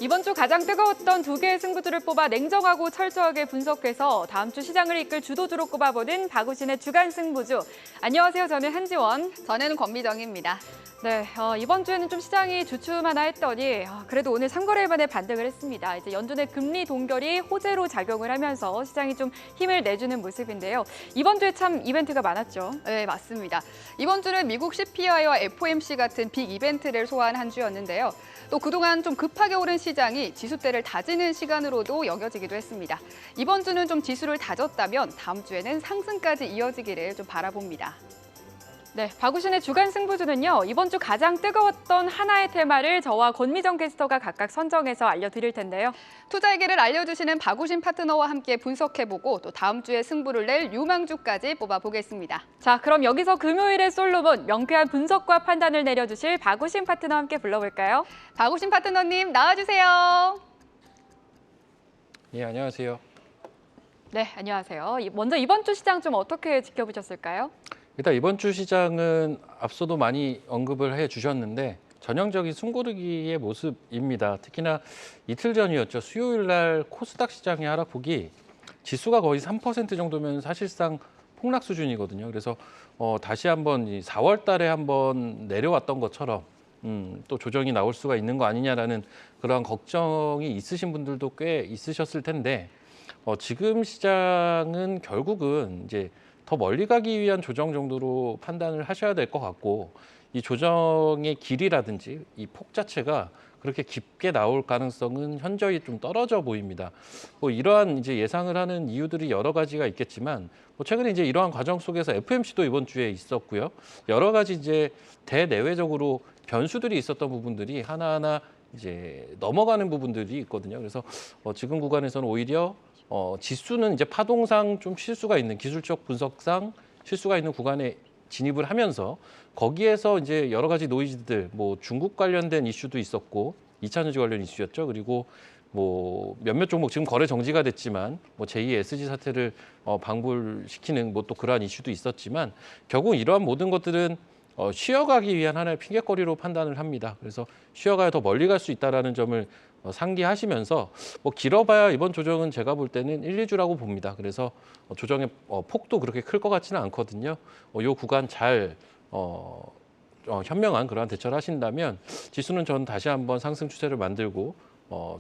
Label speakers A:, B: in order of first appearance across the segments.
A: 이번 주 가장 뜨거웠던 두 개의 승부주를 뽑아 냉정하고 철저하게 분석해서 다음 주 시장을 이끌 주도주로 꼽아보는 박우신의 주간 승부주. 안녕하세요. 저는 한지원.
B: 저는 권미정입니다.
A: 네, 이번 주에는 좀 시장이 주춤하나 했더니 그래도 오늘 3거래일 만에 반등을 했습니다. 이제 연준의 금리 동결이 호재로 작용을 하면서 시장이 좀 힘을 내주는 모습인데요. 이번 주에 참 이벤트가 많았죠.
B: 네, 맞습니다. 이번 주는 미국 CPI와 FOMC 같은 빅 이벤트를 소화한 한 주였는데요. 또 그동안 좀 급하게 오른 시장이 지수대를 다지는 시간으로도 여겨지기도 했습니다. 이번 주는 좀 지수를 다졌다면 다음 주에는 상승까지 이어지기를 좀 바라봅니다.
A: 네, 박우신의 주간 승부주는요. 이번 주 가장 뜨거웠던 하나의 테마를 저와 권미정 캐스터가 각각 선정해서 알려드릴 텐데요.
B: 투자의 길을 알려주시는 박우신 파트너와 함께 분석해보고 또 다음 주에 승부를 낼 유망주까지 뽑아보겠습니다.
A: 자, 그럼 여기서 금요일의 솔로몬, 명쾌한 분석과 판단을 내려주실 박우신 파트너와 함께 불러볼까요?
B: 박우신 파트너님 나와주세요.
C: 예, 안녕하세요.
A: 네, 안녕하세요. 먼저 이번 주 시장 좀 어떻게 지켜보셨을까요?
C: 일단 이번 주 시장은 앞서도 많이 언급을 해 주셨는데 전형적인 숨고르기의 모습입니다. 특히나 이틀 전이었죠. 수요일 날 코스닥 시장의 하락폭이 지수가 거의 3% 정도면 사실상 폭락 수준이거든요. 그래서 다시 한번 4월 달에 한번 내려왔던 것처럼 또 조정이 나올 수가 있는 거 아니냐라는 그러한 걱정이 있으신 분들도 꽤 있으셨을 텐데 지금 시장은 결국은 이제 더 멀리 가기 위한 조정 정도로 판단을 하셔야 될 것 같고 이 조정의 길이라든지 이 폭 자체가 그렇게 깊게 나올 가능성은 현저히 좀 떨어져 보입니다. 뭐 이러한 이제 예상을 하는 이유들이 여러 가지가 있겠지만 최근에 이제 이러한 과정 속에서 FOMC도 이번 주에 있었고요. 여러 가지 이제 대내외적으로 변수들이 있었던 부분들이 하나하나 이제 넘어가는 부분들이 있거든요. 그래서 지금 구간에서는 오히려 지수는 이제 파동상 좀 실수가 있는 기술적 분석상 실수가 있는 구간에 진입을 하면서 거기에서 이제 여러 가지 노이즈들 뭐 중국 관련된 이슈도 있었고 2차 전지 관련 이슈였죠. 그리고 뭐 몇몇 종목 지금 거래 정지가 됐지만 뭐 제2의 SG 사태를 방불시키는 뭐 또 그러한 이슈도 있었지만 결국 이러한 모든 것들은 쉬어가기 위한 하나의 핑계거리로 판단을 합니다. 그래서 쉬어가야 더 멀리 갈 수 있다라는 점을 상기하시면서 뭐 길어봐야 이번 조정은 제가 볼 때는 1, 2주라고 봅니다. 그래서 조정의 폭도 그렇게 클 것 같지는 않거든요. 이 구간 잘 현명한 그러한 대처를 하신다면 지수는 전 다시 한번 상승 추세를 만들고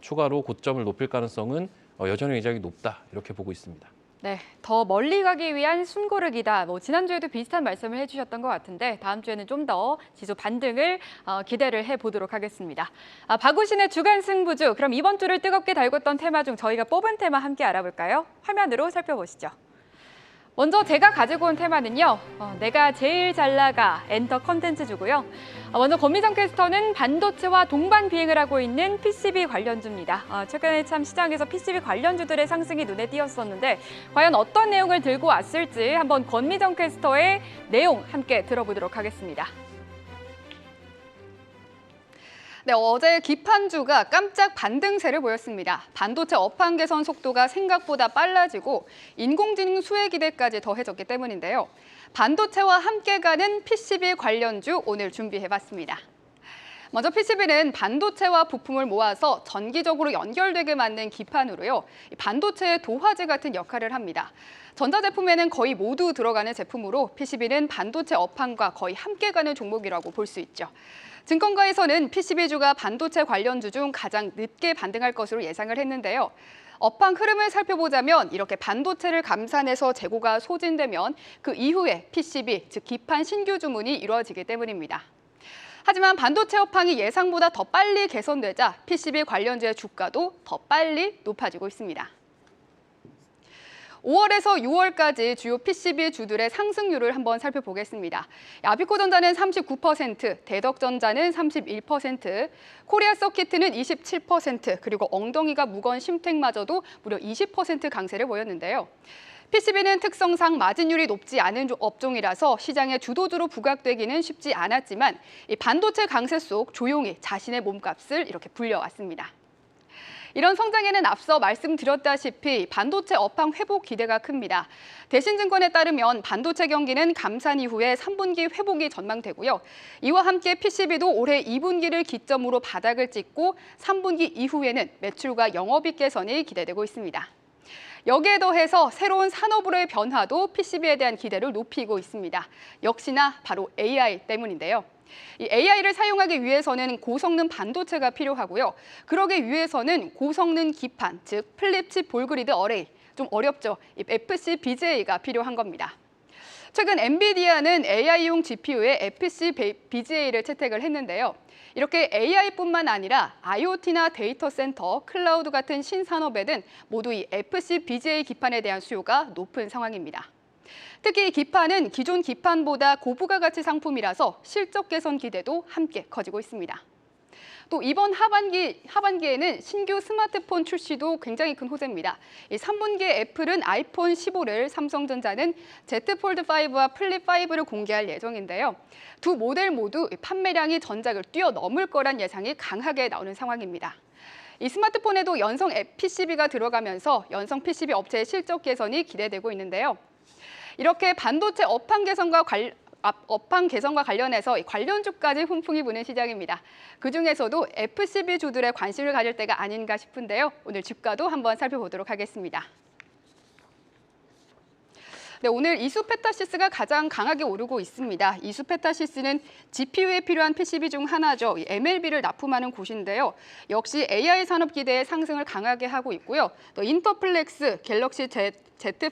C: 추가로 고점을 높일 가능성은 여전히 굉장히 높다 이렇게 보고 있습니다.
A: 네, 더 멀리 가기 위한 숨고르기다. 뭐 지난주에도 비슷한 말씀을 해주셨던 것 같은데 다음 주에는 좀 더 지수 반등을 기대를 해보도록 하겠습니다. 박우신의 주간 승부주, 그럼 이번 주를 뜨겁게 달궜던 테마 중 저희가 뽑은 테마 함께 알아볼까요? 화면으로 살펴보시죠. 먼저 제가 가지고 온 테마는요. 내가 제일 잘 나가 엔터 컨텐츠주고요. 먼저 권미정 캐스터는 반도체와 동반 비행을 하고 있는 PCB 관련주입니다. 최근에 참 시장에서 PCB 관련주들의 상승이 눈에 띄었었는데 과연 어떤 내용을 들고 왔을지 한번 권미정 캐스터의 내용 함께 들어보도록 하겠습니다.
B: 네, 어제 기판주가 깜짝 반등세를 보였습니다. 반도체 업황 개선 속도가 생각보다 빨라지고 인공지능 수혜 기대까지 더해졌기 때문인데요. 반도체와 함께 가는 PCB 관련주 오늘 준비해봤습니다. 먼저 PCB는 반도체와 부품을 모아서 전기적으로 연결되게 만든 기판으로요. 반도체의 도화지 같은 역할을 합니다. 전자제품에는 거의 모두 들어가는 제품으로 PCB는 반도체 업황과 거의 함께 가는 종목이라고 볼 수 있죠. 증권가에서는 PCB주가 반도체 관련주 중 가장 늦게 반등할 것으로 예상을 했는데요. 업황 흐름을 살펴보자면 이렇게 반도체를 감산해서 재고가 소진되면 그 이후에 PCB, 즉 기판 신규 주문이 이루어지기 때문입니다. 하지만 반도체 업황이 예상보다 더 빨리 개선되자 PCB 관련주의 주가도 더 빨리 높아지고 있습니다. 5월에서 6월까지 주요 PCB 주들의 상승률을 한번 살펴보겠습니다. 야비코전자는 39%, 대덕전자는 31%, 코리아서키트는 27%, 그리고 엉덩이가 무거운 심텍마저도 무려 20% 강세를 보였는데요. PCB는 특성상 마진율이 높지 않은 업종이라서 시장의 주도주로 부각되기는 쉽지 않았지만 이 반도체 강세 속 조용히 자신의 몸값을 이렇게 불려왔습니다. 이런 성장에는 앞서 말씀드렸다시피 반도체 업황 회복 기대가 큽니다. 대신증권에 따르면 반도체 경기는 감산 이후에 3분기 회복이 전망되고요. 이와 함께 PCB도 올해 2분기를 기점으로 바닥을 찍고 3분기 이후에는 매출과 영업이익 개선이 기대되고 있습니다. 여기에 더해서 새로운 산업으로의 변화도 PCB에 대한 기대를 높이고 있습니다. 역시나 바로 AI 때문인데요. 이 AI를 사용하기 위해서는 고성능 반도체가 필요하고요. 그러기 위해서는 고성능 기판, 즉 플립칩 볼그리드 어레이, 좀 어렵죠? 이 FCBGA가 필요한 겁니다. 최근 엔비디아는 AI용 GPU에 FCBGA를 채택을 했는데요. 이렇게 AI뿐만 아니라 IoT나 데이터 센터, 클라우드 같은 신산업에는 모두 이 FCBGA 기판에 대한 수요가 높은 상황입니다. 특히 이 기판은 기존 기판보다 고부가가치 상품이라서 실적 개선 기대도 함께 커지고 있습니다. 또 이번 하반기에는 신규 스마트폰 출시도 굉장히 큰 호재입니다. 3분기에 애플은 아이폰 15를, 삼성전자는 Z 폴드 5와 플립 5를 공개할 예정인데요. 두 모델 모두 판매량이 전작을 뛰어넘을 거란 예상이 강하게 나오는 상황입니다. 이 스마트폰에도 연성 PCB가 들어가면서 연성 PCB 업체의 실적 개선이 기대되고 있는데요. 이렇게 반도체 업황 개선과 관련해서 관련주까지 훈풍이 부는 시장입니다. 그중에서도 FCB 주들의 관심을 가질 때가 아닌가 싶은데요. 오늘 주가도 한번 살펴보도록 하겠습니다. 네, 오늘 이수페타시스가 가장 강하게 오르고 있습니다. 이수페타시스는 GPU에 필요한 PCB 중 하나죠. MLB를 납품하는 곳인데요. 역시 AI 산업 기대의 상승을 강하게 하고 있고요. 또 인터플렉스, 갤럭시 Z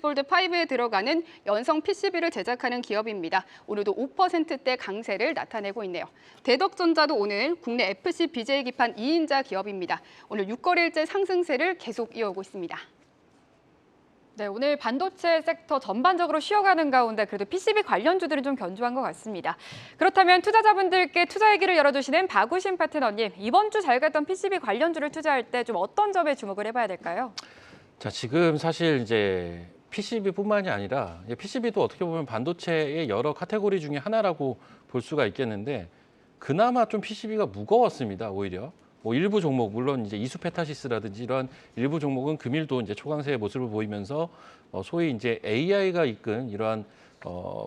B: 폴드 5에 들어가는 연성 PCB를 제작하는 기업입니다. 오늘도 5%대 강세를 나타내고 있네요. 대덕전자도 오늘 국내 FCBGA 기판 2인자 기업입니다. 오늘 6거래일째 상승세를 계속 이어오고 있습니다.
A: 네, 오늘 반도체 섹터 전반적으로 쉬어가는 가운데 그래도 PCB 관련주들은 좀 견조한 것 같습니다. 그렇다면 투자자분들께 투자 얘기를 열어주시는 박우신 파트너님, 이번 주 잘 갔던 PCB 관련주를 투자할 때 좀 어떤 점에 주목을 해봐야 될까요?
C: 자, 지금 사실 이제 PCB뿐만이 아니라 PCB도 어떻게 보면 반도체의 여러 카테고리 중에 하나라고 볼 수가 있겠는데 그나마 좀 PCB가 무거웠습니다. 오히려. 뭐 일부 종목 물론 이제 이수페타시스라든지 이런 일부 종목은 금일도 이제 초강세의 모습을 보이면서 소위 이제 AI가 이끈 이러한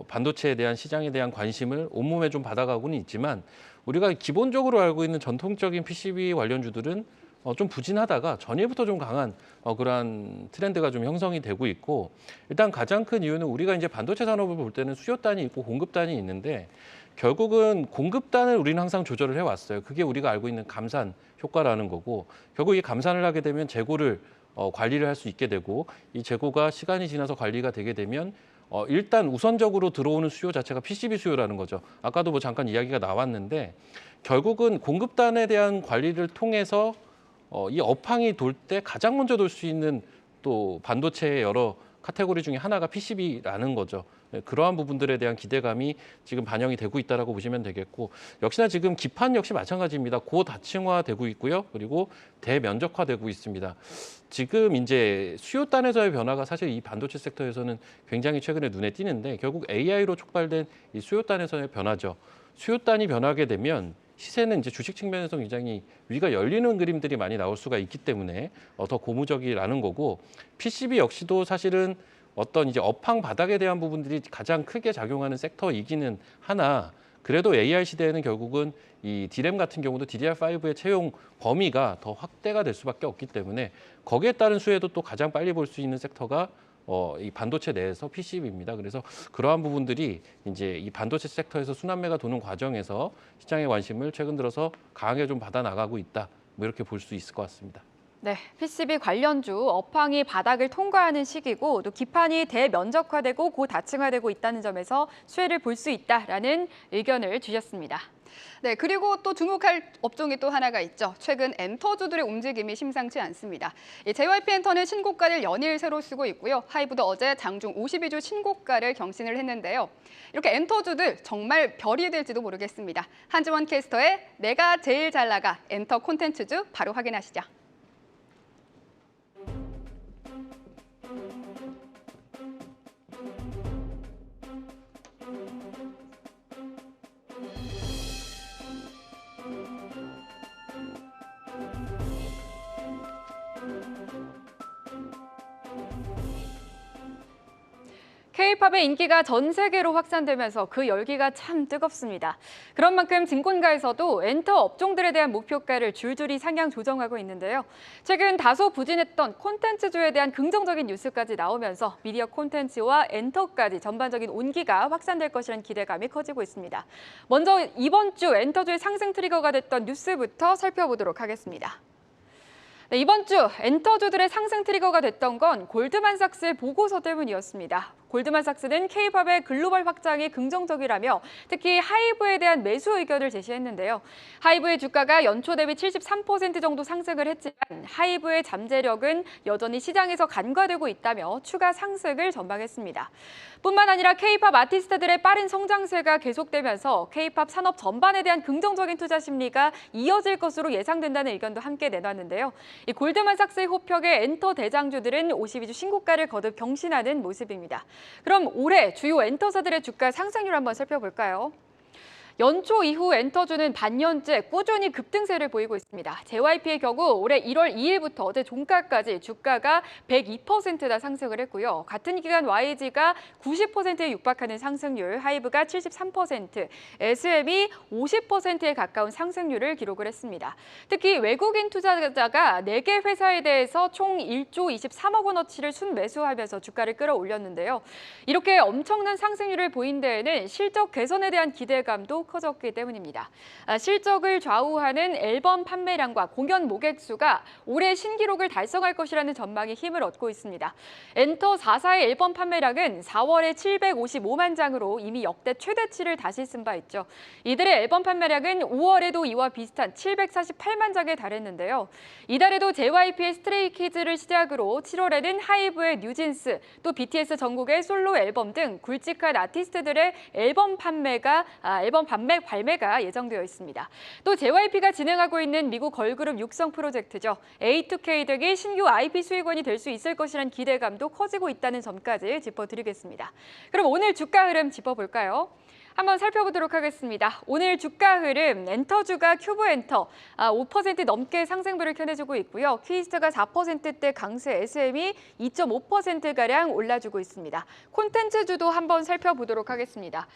C: 반도체에 대한 시장에 대한 관심을 온몸에 좀 받아가고는 있지만 우리가 기본적으로 알고 있는 전통적인 PCB 관련주들은 좀 부진하다가 전일부터 좀 강한 그러한 트렌드가 좀 형성이 되고 있고 일단 가장 큰 이유는 우리가 이제 반도체 산업을 볼 때는 수요단이 있고 공급단이 있는데 결국은 공급단을 우리는 항상 조절을 해왔어요. 그게 우리가 알고 있는 감산 효과라는 거고 결국 이 감산을 하게 되면 재고를 관리를 할 수 있게 되고 이 재고가 시간이 지나서 관리가 되게 되면 일단 우선적으로 들어오는 수요 자체가 PCB 수요라는 거죠. 아까도 뭐 잠깐 이야기가 나왔는데 결국은 공급단에 대한 관리를 통해서 이 업황이 돌 때 가장 먼저 돌 수 있는 또 반도체의 여러 카테고리 중에 하나가 PCB라는 거죠. 그러한 부분들에 대한 기대감이 지금 반영이 되고 있다라고 보시면 되겠고 역시나 지금 기판 역시 마찬가지입니다. 고다층화되고 있고요. 그리고 대면적화되고 있습니다. 지금 이제 수요단에서의 변화가 사실 이 반도체 섹터에서는 굉장히 최근에 눈에 띄는데 결국 AI로 촉발된 이 수요단에서의 변화죠. 수요단이 변하게 되면 시세는 이제 주식 측면에서 굉장히 위가 열리는 그림들이 많이 나올 수가 있기 때문에 더 고무적이라는 거고 PCB 역시도 사실은 어떤 이제 업황 바닥에 대한 부분들이 가장 크게 작용하는 섹터이기는 하나 그래도 AI 시대에는 결국은 이 D램 같은 경우도 DDR5의 채용 범위가 더 확대가 될 수밖에 없기 때문에 거기에 따른 수혜도 또 가장 빨리 볼 수 있는 섹터가 이 반도체 내에서 PCB입니다. 그래서 그러한 부분들이 이제 이 반도체 섹터에서 순환매가 도는 과정에서 시장의 관심을 최근 들어서 강하게 좀 받아 나가고 있다. 뭐 이렇게 볼 수 있을 것 같습니다.
A: 네, PCB 관련주 업황이 바닥을 통과하는 시기고 또 기판이 대면적화되고 고다층화되고 있다는 점에서 수혜를 볼 수 있다라는 의견을 주셨습니다.
B: 네, 그리고 또 주목할 업종이 또 하나가 있죠. 최근 엔터주들의 움직임이 심상치 않습니다. 이 JYP 엔터는 신고가를 연일 새로 쓰고 있고요. 하이브도 어제 장중 52주 신고가를 경신을 했는데요. 이렇게 엔터주들 정말 별이 될지도 모르겠습니다. 한지원 캐스터의 내가 제일 잘 나가 엔터 콘텐츠주 바로 확인하시죠.
A: K-팝의 인기가 전 세계로 확산되면서 그 열기가 참 뜨겁습니다. 그런 만큼 증권가에서도 엔터 업종들에 대한 목표가를 줄줄이 상향 조정하고 있는데요. 최근 다소 부진했던 콘텐츠주에 대한 긍정적인 뉴스까지 나오면서 미디어 콘텐츠와 엔터까지 전반적인 온기가 확산될 것이라는 기대감이 커지고 있습니다. 먼저 이번 주 엔터주의 상승 트리거가 됐던 뉴스부터 살펴보도록 하겠습니다. 네, 이번 주 엔터주들의 상승 트리거가 됐던 건 골드만삭스의 보고서 때문이었습니다. 골드만삭스는 K-팝의 글로벌 확장이 긍정적이라며 특히 하이브에 대한 매수 의견을 제시했는데요. 하이브의 주가가 연초 대비 73% 정도 상승을 했지만 하이브의 잠재력은 여전히 시장에서 간과되고 있다며 추가 상승을 전망했습니다. 뿐만 아니라 K-팝 아티스트들의 빠른 성장세가 계속되면서 K-팝 산업 전반에 대한 긍정적인 투자 심리가 이어질 것으로 예상된다는 의견도 함께 내놨는데요. 이 골드만삭스의 호평에 엔터 대장주들은 52주 신고가를 거듭 경신하는 모습입니다. 그럼 올해 주요 엔터사들의 주가 상승률 한번 살펴볼까요? 연초 이후 엔터주는 반년째 꾸준히 급등세를 보이고 있습니다. JYP의 경우 올해 1월 2일부터 어제 종가까지 주가가 102%나 상승을 했고요. 같은 기간 YG가 90%에 육박하는 상승률, 하이브가 73%, SM이 50%에 가까운 상승률을 기록을 했습니다. 특히 외국인 투자자가 4개 회사에 대해서 총 1조 23억 원어치를 순매수하면서 주가를 끌어올렸는데요. 이렇게 엄청난 상승률을 보인 데에는 실적 개선에 대한 기대감도 커졌기 때문입니다. 실적을 좌우하는 앨범 판매량과 공연 모객 수가 올해 신기록을 달성할 것이라는 전망이 힘을 얻고 있습니다. 엔터 4사의 앨범 판매량은 4월에 755만 장으로 이미 역대 최대치를 다시 쓴 바 있죠. 이들의 앨범 판매량은 5월에도 이와 비슷한 748만 장에 달했는데요. 이달에도 JYP의 스트레이키즈를 시작으로 7월에는 하이브의 뉴진스, 또 BTS 전국의 솔로 앨범 등 굵직한 아티스트들의 앨범 발매가 예정되어 있습니다. 또 JYP가 진행하고 있는 미국 걸그룹 육성 프로젝트죠. A2K 등이 신규 IP 수익원이 될 수 있을 것이라는 기대감도 커지고 있다는 점까지 짚어드리겠습니다. 그럼 오늘 주가 흐름 짚어볼까요? 한번 살펴보도록 하겠습니다. 오늘 주가 흐름, 엔터주가 큐브엔터 5% 넘게 상승분을 켜내주고 있고요. 퀴스트가 4%대 강세, SM이 2.5%가량 올라주고 있습니다. 콘텐츠주도 한번 살펴보도록 하겠습니다.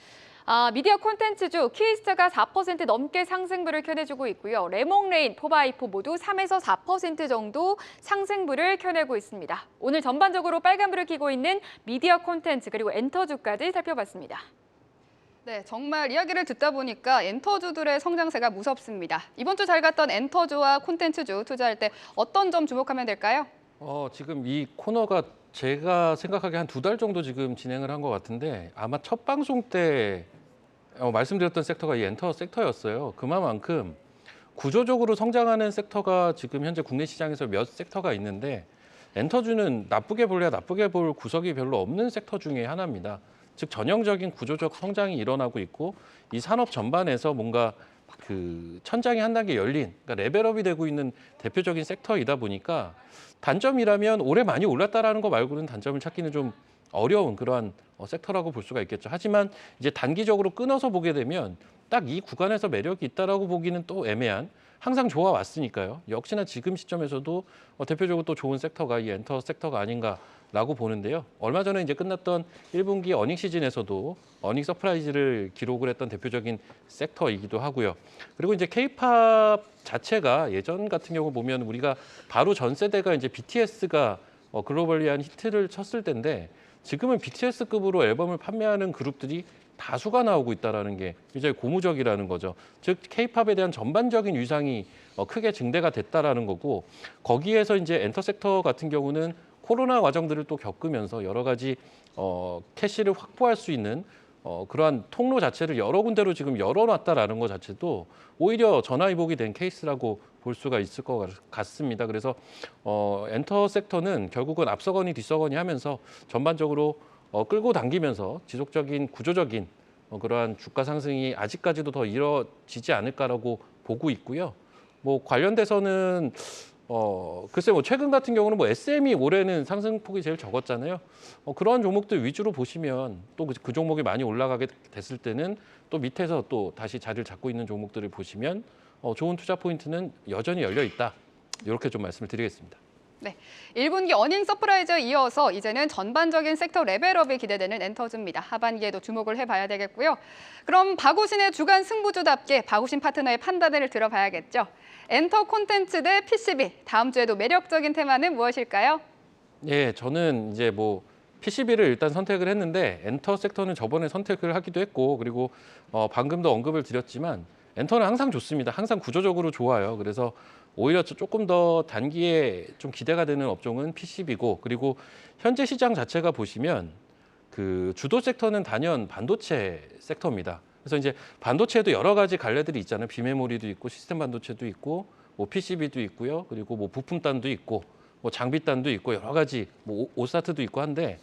A: 미디어 콘텐츠주 키스트가 4% 넘게 상승분을 켜내주고 있고요. 레몽레인, 포바이포 모두 3에서 4% 정도 상승분을 켜내고 있습니다. 오늘 전반적으로 빨간불을 켜고 있는 미디어 콘텐츠 그리고 엔터주까지 살펴봤습니다.
B: 네, 정말 이야기를 듣다 보니까 엔터주들의 성장세가 무섭습니다. 이번 주 잘 갔던 엔터주와 콘텐츠주 투자할 때 어떤 점 주목하면 될까요?
C: 지금 이 코너가 제가 생각하기에 한 2달 정도 지금 진행을 한 것 같은데 아마 첫 방송 때 말씀드렸던 섹터가 이 엔터 섹터였어요. 그만큼 구조적으로 성장하는 섹터가 지금 현재 국내 시장에서 몇 섹터가 있는데 엔터주는 나쁘게 볼래야 나쁘게 볼 구석이 별로 없는 섹터 중에 하나입니다. 즉 전형적인 구조적 성장이 일어나고 있고 이 산업 전반에서 뭔가 그 천장이 한 단계 열린, 그러니까 레벨업이 되고 있는 대표적인 섹터이다 보니까 단점이라면 올해 많이 올랐다라는 거 말고는 단점을 찾기는 좀 어려운 그러한 섹터라고 볼 수가 있겠죠. 하지만 이제 단기적으로 끊어서 보게 되면 딱 이 구간에서 매력이 있다라고 보기는 또 애매한, 항상 좋아 왔으니까요. 역시나 지금 시점에서도 대표적으로 또 좋은 섹터가 이 엔터 섹터가 아닌가라고 보는데요. 얼마 전에 이제 끝났던 1분기 어닝 시즌에서도 어닝 서프라이즈를 기록을 했던 대표적인 섹터이기도 하고요. 그리고 이제 K-팝 자체가 예전 같은 경우 보면 우리가 바로 전 세대가 이제 BTS가 글로벌리한 히트를 쳤을 때인데 지금은 BTS급으로 앨범을 판매하는 그룹들이 다수가 나오고 있다는 게 굉장히 고무적이라는 거죠. 즉 K-팝에 대한 전반적인 위상이 크게 증대가 됐다라는 거고 거기에서 이제 엔터 섹터 같은 경우는 코로나 과정들을 또 겪으면서 여러 가지 캐시를 확보할 수 있는 그러한 통로 자체를 여러 군데로 지금 열어놨다라는 것 자체도 오히려 전화위복이 된 케이스라고 볼 수가 있을 것 같습니다. 그래서 엔터 섹터는 결국은 앞서거니 뒤서거니 하면서 전반적으로 끌고 당기면서 지속적인 구조적인 그러한 주가 상승이 아직까지도 더 이뤄지지 않을까라고 보고 있고요. 뭐 관련돼서는 글쎄 뭐 최근 같은 경우는 뭐 SM이 올해는 상승폭이 제일 적었잖아요. 그러한 종목들 위주로 보시면 또 그 종목이 많이 올라가게 됐을 때는 또 밑에서 또 다시 자리를 잡고 있는 종목들을 보시면 좋은 투자 포인트는 여전히 열려 있다. 이렇게 좀 말씀을 드리겠습니다.
B: 네, 1분기 어닝 서프라이즈에 이어서 이제는 전반적인 섹터 레벨업이 기대되는 엔터주입니다. 하반기에도 주목을 해봐야 되겠고요. 그럼 박우신의 주간 승부주답게 박우신 파트너의 판단을 들어봐야겠죠. 엔터 콘텐츠 대 PCB, 다음 주에도 매력적인 테마는 무엇일까요?
C: 예, 저는 이제 뭐 PCB를 일단 선택을 했는데 엔터 섹터는 저번에 선택을 하기도 했고 그리고 방금도 언급을 드렸지만 엔터는 항상 좋습니다. 항상 구조적으로 좋아요. 그래서 오히려 조금 더 단기에 좀 기대가 되는 업종은 PCB고 그리고 현재 시장 자체가 보시면 그 주도 섹터는 단연 반도체 섹터입니다. 그래서 이제 반도체에도 여러 가지 갈래들이 있잖아요. 비메모리도 있고 시스템 반도체도 있고 뭐 PCB도 있고요. 그리고 뭐 부품단도 있고 뭐 장비단도 있고 여러 가지 뭐 오사트도 있고 한데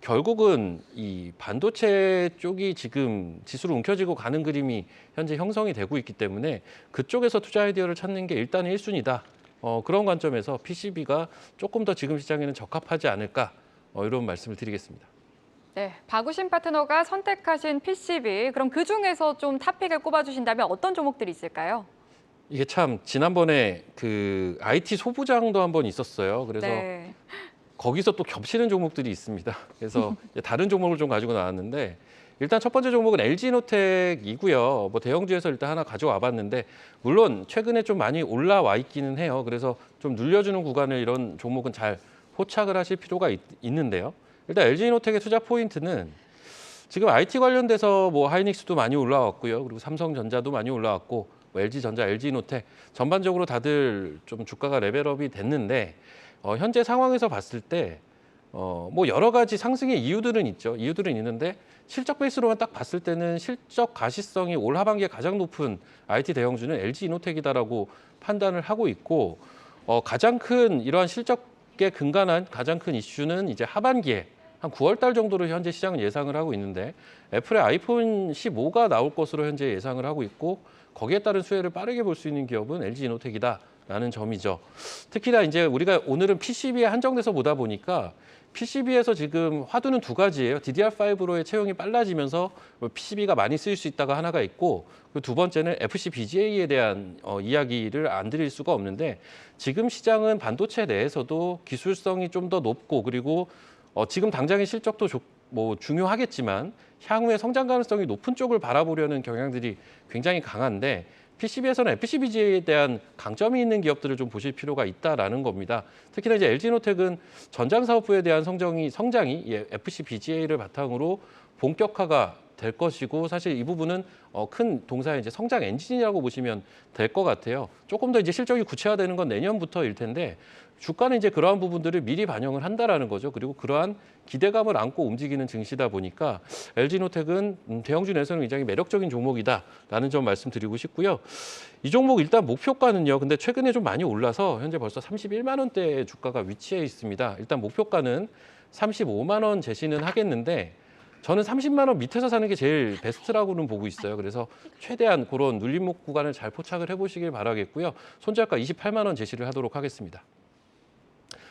C: 결국은 이 반도체 쪽이 지금 지수로 움켜쥐고 가는 그림이 현재 형성이 되고 있기 때문에 그쪽에서 투자 아이디어를 찾는 게 일단 1순위다. 그런 관점에서 PCB가 조금 더 지금 시장에는 적합하지 않을까 이런 말씀을 드리겠습니다.
A: 네, 박우신 파트너가 선택하신 PCB, 그럼 그 중에서 좀 탑픽을 꼽아주신다면 어떤 종목들이 있을까요?
C: 이게 참 지난번에 그 IT 소부장도 한번 있었어요. 그래서
A: 네.
C: 거기서 또 겹치는 종목들이 있습니다. 그래서 이제 다른 종목을 좀 가지고 나왔는데 일단 첫 번째 종목은 LG노텍이고요. 뭐 대형주에서 일단 하나 가져와 봤는데 물론 최근에 좀 많이 올라와 있기는 해요. 그래서 좀 눌려주는 구간을 이런 종목은 잘 포착을 하실 필요가 있는데요. 일단 LG노텍의 투자 포인트는 지금 IT 관련돼서 뭐 하이닉스도 많이 올라왔고요. 그리고 삼성전자도 많이 올라왔고 뭐 LG전자, LG노텍 전반적으로 다들 좀 주가가 레벨업이 됐는데 현재 상황에서 봤을 때 뭐 여러 가지 상승의 이유들은 있죠. 이유들은 있는데 실적 베이스로만 딱 봤을 때는 실적 가시성이 올 하반기에 가장 높은 IT 대형주는 LG이노텍이다라고 판단을 하고 있고 가장 큰 이러한 실적에 근간한 가장 큰 이슈는 이제 하반기에 한 9월 달 정도로 현재 시장은 예상을 하고 있는데 애플의 아이폰 15가 나올 것으로 현재 예상을 하고 있고 거기에 따른 수혜를 빠르게 볼 수 있는 기업은 LG이노텍이다라는 점이죠. 특히나 이제 우리가 오늘은 PCB에 한정돼서 보다 보니까 PCB에서 지금 화두는 두 가지예요. DDR5로의 채용이 빨라지면서 PCB가 많이 쓰일 수 있다가 하나가 있고 두 번째는 FCBGA에 대한 이야기를 안 드릴 수가 없는데 지금 시장은 반도체 내에서도 기술성이 좀 더 높고 그리고 지금 당장의 실적도 뭐 중요하겠지만 향후에 성장 가능성이 높은 쪽을 바라보려는 경향들이 굉장히 강한데 PCB에서는 FCBGA에 대한 강점이 있는 기업들을 좀 보실 필요가 있다라는 겁니다. 특히나 이제 LG노텍은 전장 사업부에 대한 성장이 FCBGA를 바탕으로 본격화가 될 것이고 사실 이 부분은 큰 동사의 이제 성장 엔진이라고 보시면 될 것 같아요. 조금 더 이제 실적이 구체화되는 건 내년부터일 텐데 주가는 이제 그러한 부분들을 미리 반영을 한다라는 거죠. 그리고 그러한 기대감을 안고 움직이는 증시다 보니까 LG노텍은 대형주 내에서는 굉장히 매력적인 종목이다라는 점 말씀드리고 싶고요. 이 종목 일단 목표가는요. 근데 최근에 좀 많이 올라서 현재 벌써 31만 원대 주가가 위치해 있습니다. 일단 목표가는 35만 원 제시는 하겠는데 저는 30만 원 밑에서 사는 게 제일 베스트라고는 보고 있어요. 그래서 최대한 그런 눌림목 구간을 잘 포착을 해보시길 바라겠고요. 손절가 28만 원 제시를 하도록 하겠습니다.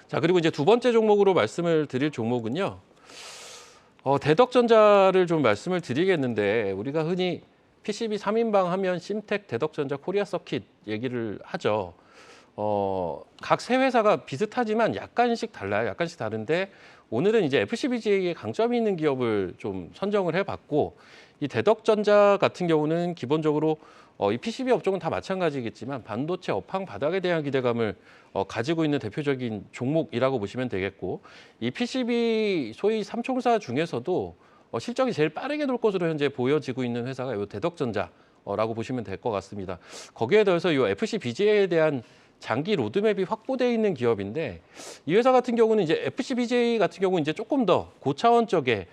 C: 자, 그리고 이제 두 번째 종목으로 말씀을 드릴 종목은요. 대덕전자를 좀 말씀을 드리겠는데 우리가 흔히 PCB 3인방 하면 심텍, 대덕전자, 코리아서킷 얘기를 하죠. 각 세 회사가 비슷하지만 약간씩 달라요. 약간씩 다른데 오늘은 이제 FCBGA에 강점이 있는 기업을 좀 선정을 해봤고 이 대덕전자 같은 경우는 기본적으로 이 PCB 업종은 다 마찬가지겠지만 반도체 업황 바닥에 대한 기대감을 가지고 있는 대표적인 종목이라고 보시면 되겠고 이 PCB 소위 삼총사 중에서도 실적이 제일 빠르게 돌 것으로 현재 보여지고 있는 회사가 이 대덕전자라고 보시면 될 것 같습니다. 거기에 더해서 이 FCBGA에 대한 장기 로드맵이 확보되어 있는 기업인데 이 회사 같은 경우는 이제 FCBGA 같은 경우는 이제 조금 더 고차원적의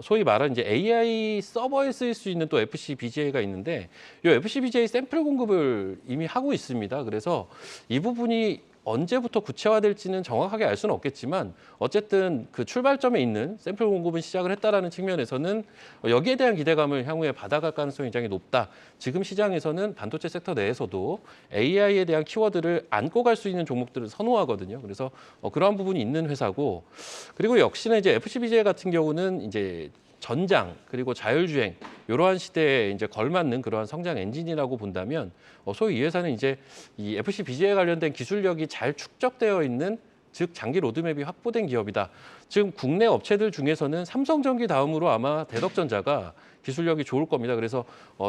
C: 소위 말하는 이제 AI 서버에 쓰일 수 있는 또 FCBGA가 있는데 이 FCBGA 샘플 공급을 이미 하고 있습니다. 그래서 이 부분이 언제부터 구체화될지는 정확하게 알 수는 없겠지만 어쨌든 그 출발점에 있는 샘플 공급은 시작을 했다라는 측면에서는 여기에 대한 기대감을 향후에 받아갈 가능성이 굉장히 높다. 지금 시장에서는 반도체 섹터 내에서도 AI에 대한 키워드를 안고 갈 수 있는 종목들을 선호하거든요. 그래서 그러한 부분이 있는 회사고 그리고 역시나 이제 FCBGA 같은 경우는 이제 전장 그리고 자율주행 이러한 시대에 이제 걸맞는 그러한 성장 엔진이라고 본다면 소위 이 회사는 이제 이 FC BG에 관련된 기술력이 잘 축적되어 있는 즉 장기 로드맵이 확보된 기업이다. 지금 국내 업체들 중에서는 삼성전기 다음으로 아마 대덕전자가 기술력이 좋을 겁니다. 그래서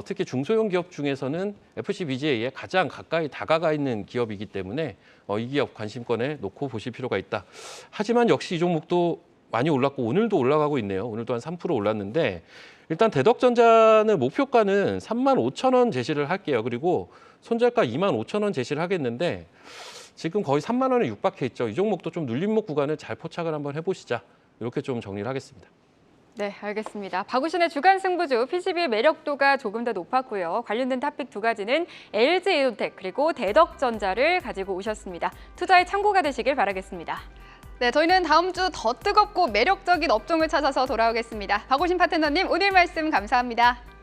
C: 특히 중소형 기업 중에서는 FC BGA에 가장 가까이 다가가 있는 기업이기 때문에 이 기업 관심권에 놓고 보실 필요가 있다. 하지만 역시 이 종목도 많이 올랐고 오늘도 올라가고 있네요. 오늘도 한 3% 올랐는데 일단 대덕전자는 목표가는 35,000원 제시를 할게요. 그리고 손절가 25,000원 제시를 하겠는데 지금 거의 3만 원에 육박해 있죠. 이 종목도 좀 눌림목 구간을 잘 포착을 한번 해보시자. 이렇게 좀 정리를 하겠습니다.
A: 네, 알겠습니다. 박우신의 주간 승부주 PCB의 매력도가 조금 더 높았고요. 관련된 토픽 두 가지는 LG이노텍 그리고 대덕전자를 가지고 오셨습니다. 투자의 참고가 되시길 바라겠습니다.
B: 네, 저희는 다음 주 더 뜨겁고 매력적인 업종을 찾아서 돌아오겠습니다. 박오신 파트너님, 오늘 말씀 감사합니다.